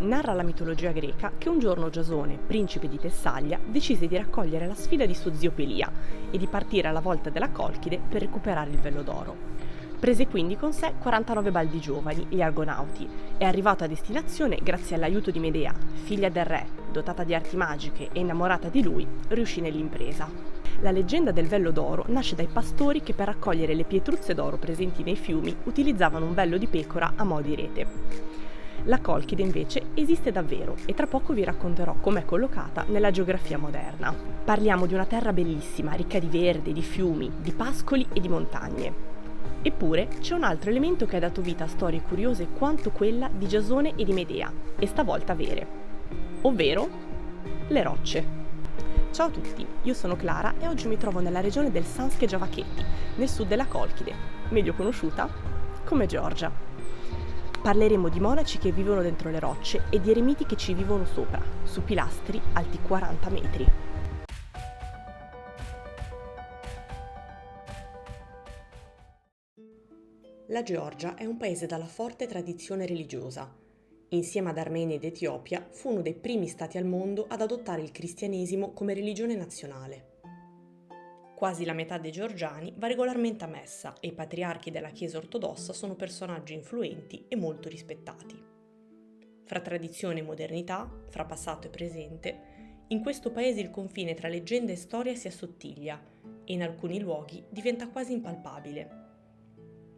narra la mitologia greca che un giorno Giasone, principe di Tessaglia, decise di raccogliere la sfida di suo zio Pelia e di partire alla volta della Colchide per recuperare il vello d'oro. Prese quindi con sé 49 baldi giovani, gli Argonauti, e arrivato a destinazione grazie all'aiuto di Medea, figlia del re, dotata di arti magiche e innamorata di lui, riuscì nell'impresa. La leggenda del vello d'oro nasce dai pastori che per raccogliere le pietruzze d'oro presenti nei fiumi utilizzavano un vello di pecora a mo' di rete. La Colchide invece esiste davvero e tra poco vi racconterò com'è collocata nella geografia moderna. Parliamo di una terra bellissima, ricca di verde, di fiumi, di pascoli e di montagne. Eppure c'è un altro elemento che ha dato vita a storie curiose quanto quella di Giasone e di Medea, e stavolta vere, ovvero le rocce. Ciao a tutti, io sono Clara e oggi mi trovo nella regione del Sanske Javakheti, nel sud della Colchide, meglio conosciuta come Georgia. Parleremo di monaci che vivono dentro le rocce e di eremiti che ci vivono sopra, su pilastri alti 40 metri. La Georgia è un paese dalla forte tradizione religiosa. Insieme ad Armenia ed Etiopia fu uno dei primi stati al mondo ad adottare il cristianesimo come religione nazionale. Quasi la metà dei georgiani va regolarmente a messa e i patriarchi della Chiesa ortodossa sono personaggi influenti e molto rispettati. Fra tradizione e modernità, fra passato e presente, in questo paese il confine tra leggenda e storia si assottiglia e in alcuni luoghi diventa quasi impalpabile.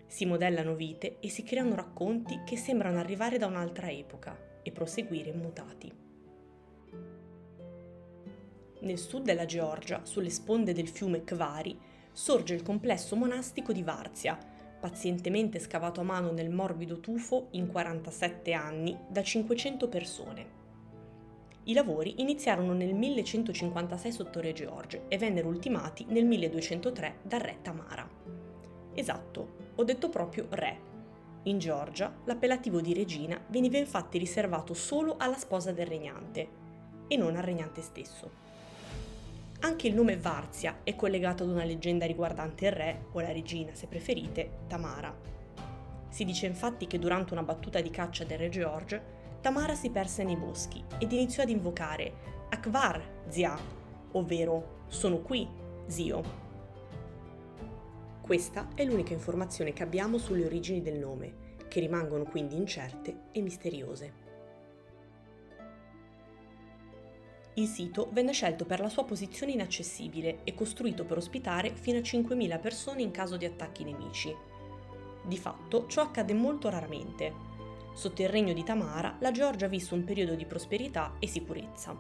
Si modellano vite e si creano racconti che sembrano arrivare da un'altra epoca e proseguire immutati. Nel sud della Georgia, sulle sponde del fiume Kvari, sorge il complesso monastico di Varzia, pazientemente scavato a mano nel morbido tufo in 47 anni da 500 persone. I lavori iniziarono nel 1156 sotto Re George e vennero ultimati nel 1203 dal re Tamara. Esatto, ho detto proprio re. In Georgia l'appellativo di regina veniva infatti riservato solo alla sposa del regnante e non al regnante stesso. Anche il nome Varzia è collegato ad una leggenda riguardante il re, o la regina se preferite, Tamara. Si dice infatti che durante una battuta di caccia del re George, Tamara si perse nei boschi ed iniziò ad invocare Akvar, zia, ovvero sono qui, zio. Questa è l'unica informazione che abbiamo sulle origini del nome, che rimangono quindi incerte e misteriose. Il sito venne scelto per la sua posizione inaccessibile e costruito per ospitare fino a 5.000 persone in caso di attacchi nemici. Di fatto, ciò accade molto raramente. Sotto il regno di Tamara, la Georgia ha visto un periodo di prosperità e sicurezza.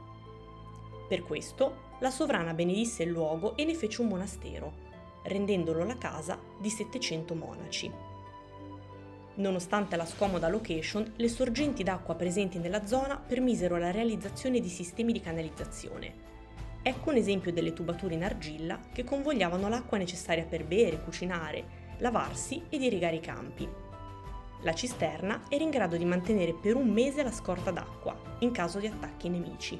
Per questo, la sovrana benedisse il luogo e ne fece un monastero, rendendolo la casa di 700 monaci. Nonostante la scomoda location, le sorgenti d'acqua presenti nella zona permisero la realizzazione di sistemi di canalizzazione. Ecco un esempio delle tubature in argilla che convogliavano l'acqua necessaria per bere, cucinare, lavarsi ed irrigare i campi. La cisterna era in grado di mantenere per un mese la scorta d'acqua, in caso di attacchi nemici.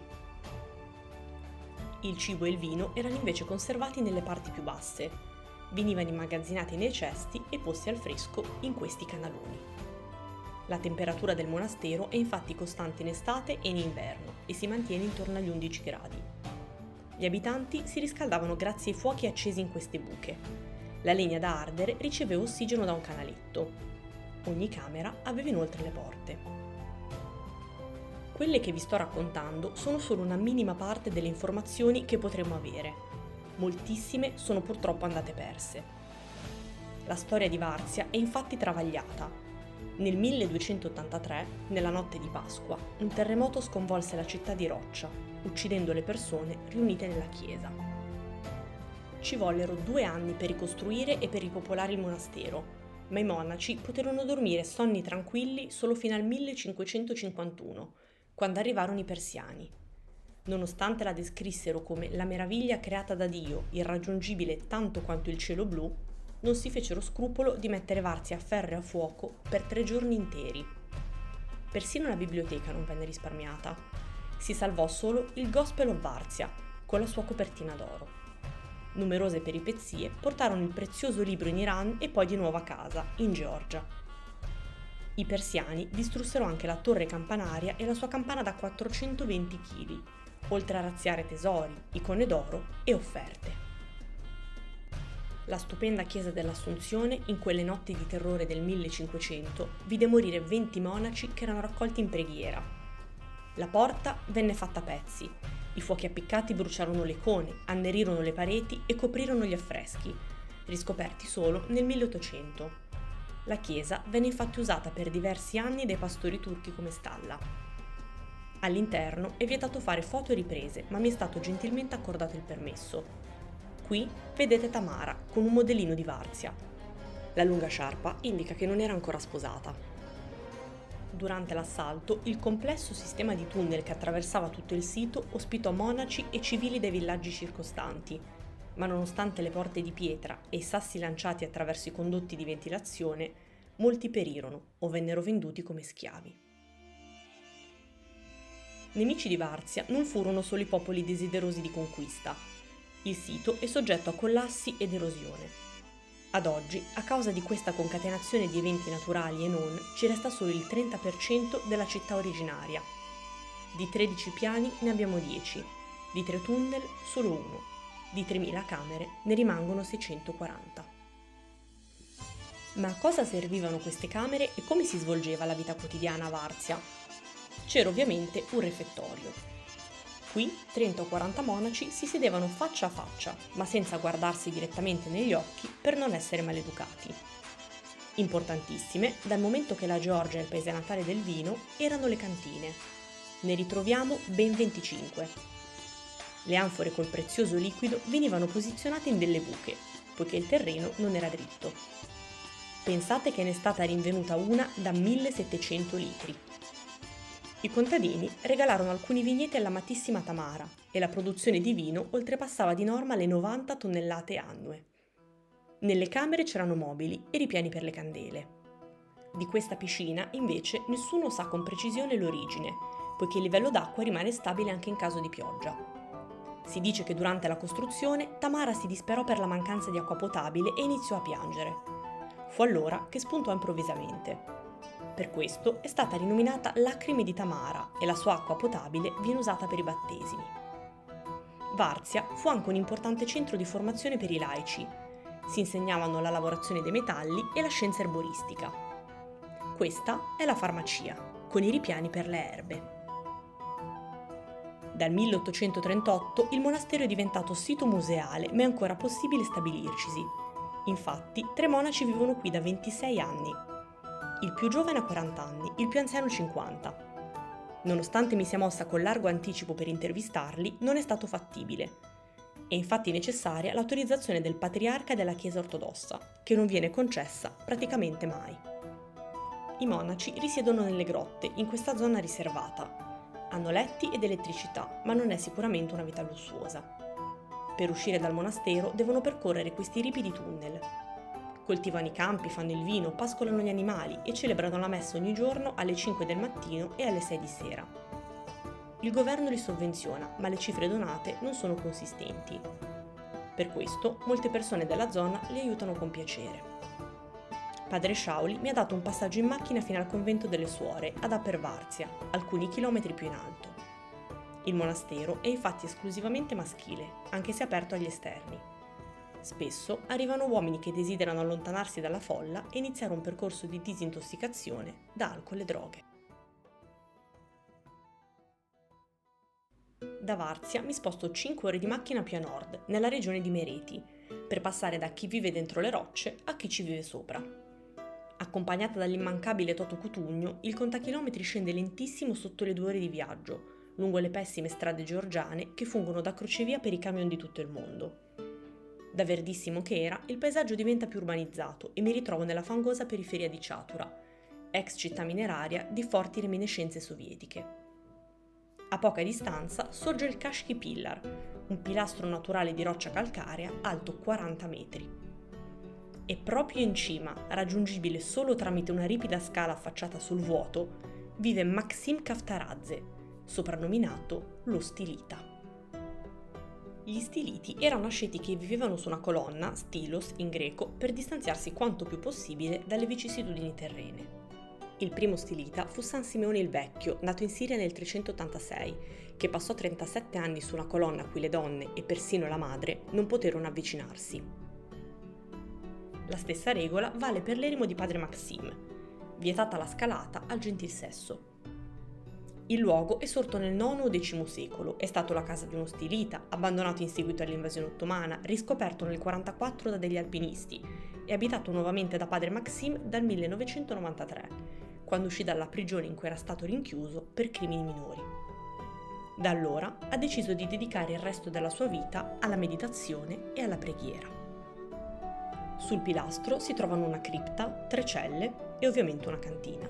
Il cibo e il vino erano invece conservati nelle parti più basse. Venivano immagazzinati nei cesti e posti al fresco in questi canaloni. La temperatura del monastero è infatti costante in estate e in inverno e si mantiene intorno agli 11 gradi. Gli abitanti si riscaldavano grazie ai fuochi accesi in queste buche. La legna da ardere riceveva ossigeno da un canaletto. Ogni camera aveva inoltre le porte. Quelle che vi sto raccontando sono solo una minima parte delle informazioni che potremo avere. Moltissime sono purtroppo andate perse. La storia di Varzia è infatti travagliata. Nel 1283, nella notte di Pasqua, un terremoto sconvolse la città di Roccia, uccidendo le persone riunite nella chiesa. Ci vollero 2 anni per ricostruire e per ripopolare il monastero, ma i monaci poterono dormire sonni tranquilli solo fino al 1551, quando arrivarono i persiani. Nonostante la descrissero come la meraviglia creata da Dio, irraggiungibile tanto quanto il cielo blu, non si fecero scrupolo di mettere Varzia a ferro e a fuoco per 3 giorni interi. Persino la biblioteca non venne risparmiata. Si salvò solo il Gospel of Varzia, con la sua copertina d'oro. Numerose peripezie portarono il prezioso libro in Iran e poi di nuovo a casa, in Georgia. I persiani distrussero anche la torre campanaria e la sua campana da 420 kg, oltre a razziare tesori, icone d'oro e offerte. La stupenda chiesa dell'Assunzione, in quelle notti di terrore del 1500, vide morire 20 monaci che erano raccolti in preghiera. La porta venne fatta a pezzi, i fuochi appiccati bruciarono le icone, annerirono le pareti e coprirono gli affreschi, riscoperti solo nel 1800. La chiesa venne infatti usata per diversi anni dai pastori turchi come stalla. All'interno è vietato fare foto e riprese, ma mi è stato gentilmente accordato il permesso. Qui vedete Tamara con un modellino di Varzia. La lunga sciarpa indica che non era ancora sposata. Durante l'assalto, il complesso sistema di tunnel che attraversava tutto il sito ospitò monaci e civili dei villaggi circostanti, ma nonostante le porte di pietra e i sassi lanciati attraverso i condotti di ventilazione, molti perirono o vennero venduti come schiavi. Nemici di Varzia non furono solo i popoli desiderosi di conquista. Il sito è soggetto a collassi ed erosione. Ad oggi, a causa di questa concatenazione di eventi naturali e non, ci resta solo il 30% della città originaria. Di 13 piani ne abbiamo 10, di 3 tunnel solo uno, di 3.000 camere ne rimangono 640. Ma a cosa servivano queste camere e come si svolgeva la vita quotidiana a Varzia? C'era ovviamente un refettorio. Qui 30 o 40 monaci si sedevano faccia a faccia, ma senza guardarsi direttamente negli occhi per non essere maleducati. Importantissime, dal momento che la Georgia è il paese natale del vino, erano le cantine. Ne ritroviamo ben 25. Le anfore col prezioso liquido venivano posizionate in delle buche, poiché il terreno non era dritto. Pensate che ne è stata rinvenuta una da 1700 litri. I contadini regalarono alcuni vigneti all'amatissima Tamara e la produzione di vino oltrepassava di norma le 90 tonnellate annue. Nelle camere c'erano mobili e ripiani per le candele. Di questa piscina, invece, nessuno sa con precisione l'origine, poiché il livello d'acqua rimane stabile anche in caso di pioggia. Si dice che durante la costruzione Tamara si disperò per la mancanza di acqua potabile e iniziò a piangere. Fu allora che spuntò improvvisamente. Per questo è stata rinominata Lacrime di Tamara e la sua acqua potabile viene usata per i battesimi. Varzia fu anche un importante centro di formazione per i laici. Si insegnavano la lavorazione dei metalli e la scienza erboristica. Questa è la farmacia, con i ripiani per le erbe. Dal 1838 il monastero è diventato sito museale, ma è ancora possibile stabilircisi. Infatti, 3 monaci vivono qui da 26 anni. Il più giovane ha 40 anni, il più anziano 50. Nonostante mi sia mossa con largo anticipo per intervistarli, non è stato fattibile. È infatti necessaria l'autorizzazione del patriarca della Chiesa ortodossa, che non viene concessa praticamente mai. I monaci risiedono nelle grotte, in questa zona riservata. Hanno letti ed elettricità, ma non è sicuramente una vita lussuosa. Per uscire dal monastero devono percorrere questi ripidi tunnel. Coltivano i campi, fanno il vino, pascolano gli animali e celebrano la messa ogni giorno alle 5 del mattino e alle 6 di sera. Il governo li sovvenziona, ma le cifre donate non sono consistenti. Per questo, molte persone della zona li aiutano con piacere. Padre Sciauli mi ha dato un passaggio in macchina fino al convento delle Suore, ad Upper Varzia, alcuni chilometri più in alto. Il monastero è infatti esclusivamente maschile, anche se aperto agli esterni. Spesso arrivano uomini che desiderano allontanarsi dalla folla e iniziare un percorso di disintossicazione da alcol e droghe. Da Varzia mi sposto 5 ore di macchina più a nord, nella regione di Mereti, per passare da chi vive dentro le rocce a chi ci vive sopra. Accompagnata dall'immancabile Toto Cutugno, il contachilometri scende lentissimo sotto le 2 ore di viaggio, lungo le pessime strade georgiane che fungono da crocevia per i camion di tutto il mondo. Da verdissimo che era, il paesaggio diventa più urbanizzato e mi ritrovo nella fangosa periferia di Chatura, ex città mineraria di forti reminiscenze sovietiche. A poca distanza sorge il Kashki Pillar, un pilastro naturale di roccia calcarea alto 40 metri. E proprio in cima, raggiungibile solo tramite una ripida scala affacciata sul vuoto, vive Maxim Kaftaradze, soprannominato lo Stilita. Gli Stiliti erano asceti che vivevano su una colonna, stilos in greco, per distanziarsi quanto più possibile dalle vicissitudini terrene. Il primo stilita fu San Simeone il Vecchio, nato in Siria nel 386, che passò 37 anni su una colonna a cui le donne, e persino la madre, non poterono avvicinarsi. La stessa regola vale per l'eremo di padre Maxim, vietata la scalata al gentil sesso. Il luogo è sorto nel IX o X secolo, è stato la casa di uno stilita, abbandonato in seguito all'invasione ottomana, riscoperto nel 1944 da degli alpinisti e abitato nuovamente da padre Maxim dal 1993, quando uscì dalla prigione in cui era stato rinchiuso per crimini minori. Da allora ha deciso di dedicare il resto della sua vita alla meditazione e alla preghiera. Sul pilastro si trovano una cripta, 3 celle e ovviamente una cantina.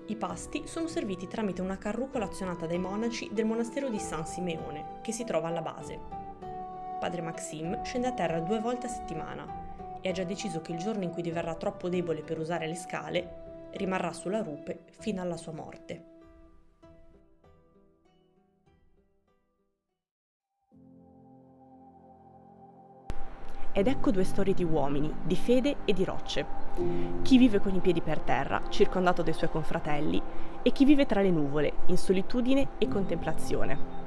I pasti sono serviti tramite una carrucola azionata dai monaci del monastero di San Simeone, che si trova alla base. Padre Maxim scende a terra 2 volte a settimana e ha già deciso che il giorno in cui diverrà troppo debole per usare le scale, rimarrà sulla rupe fino alla sua morte. Ed ecco 2 storie di uomini, di fede e di rocce. Chi vive con i piedi per terra, circondato dai suoi confratelli, e chi vive tra le nuvole, in solitudine e contemplazione.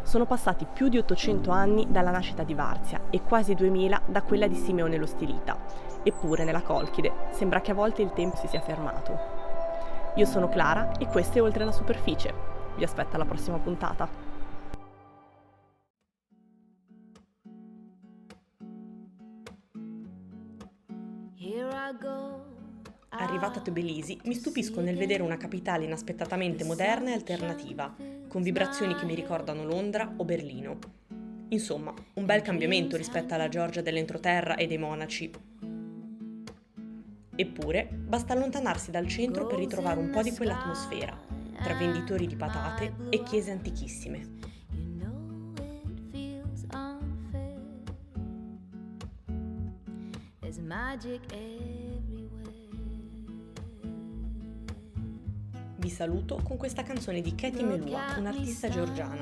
Sono passati più di 800 anni dalla nascita di Varzia e quasi 2000 da quella di Simeone lo Stilita. Eppure nella Colchide sembra che a volte il tempo si sia fermato. Io sono Clara e questo è Oltre la Superficie. Vi aspetto alla prossima puntata. Arrivata a Tbilisi, mi stupisco nel vedere una capitale inaspettatamente moderna e alternativa, con vibrazioni che mi ricordano Londra o Berlino. Insomma, un bel cambiamento rispetto alla Georgia dell'entroterra e dei monaci. Eppure, basta allontanarsi dal centro per ritrovare un po' di quell'atmosfera, tra venditori di patate e chiese antichissime. Vi saluto con questa canzone di Katie Melua, un'artista georgiana.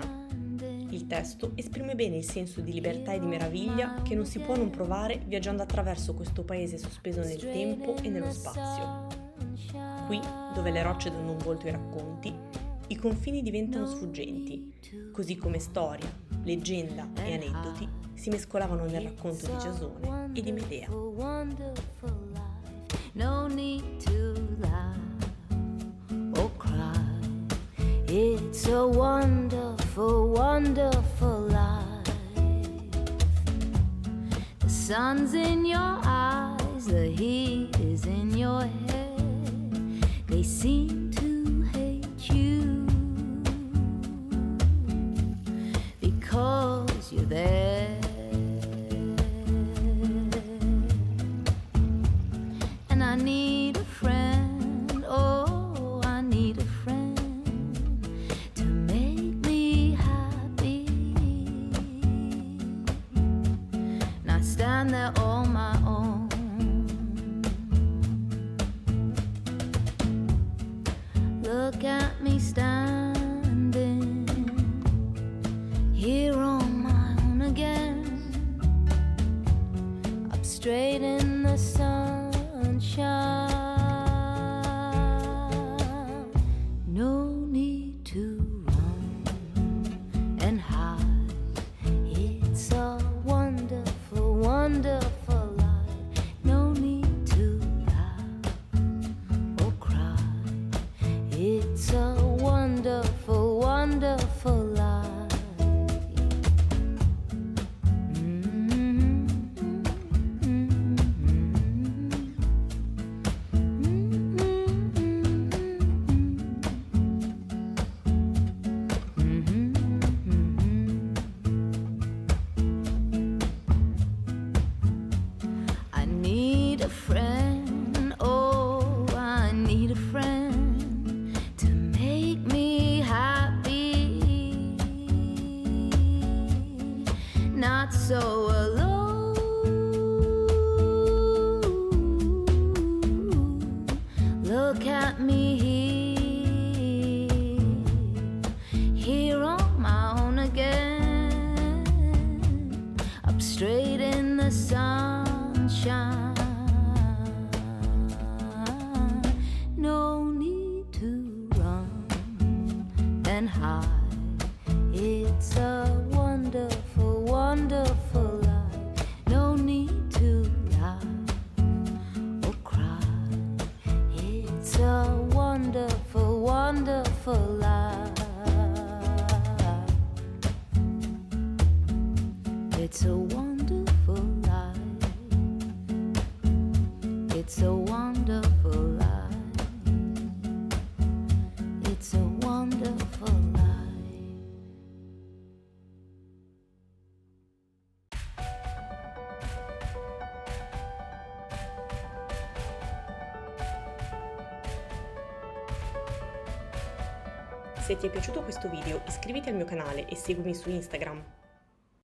Il testo esprime bene il senso di libertà e di meraviglia che non si può non provare viaggiando attraverso questo paese sospeso nel tempo e nello spazio. Qui, dove le rocce danno un volto ai racconti, i confini diventano sfuggenti, così come storia, leggenda e aneddoti si mescolavano nel racconto di Giasone e di Medea. No need to laugh or cry. It's a wonderful, wonderful life. The sun's in your eyes, the heat is in your head. They seem to hate you because you're there. I need a friend, oh, I need a friend to make me happy. And I stand there on my own. Look at me standing here on my own again. Up straight in the sun. No need to run and hide. It's a wonderful, wonderful life. No need to laugh or cry. It's a wonderful, wonderful life. Not so alone. Look at me here on my own again, up straight in the sunshine. No and high. It's a wonderful, wonderful life. No need to laugh or cry. It's a wonderful, wonderful life. It's a wonderful life. It's a wonderful life. It's a wonderful life. Se ti è piaciuto questo video iscriviti al mio canale e seguimi su Instagram.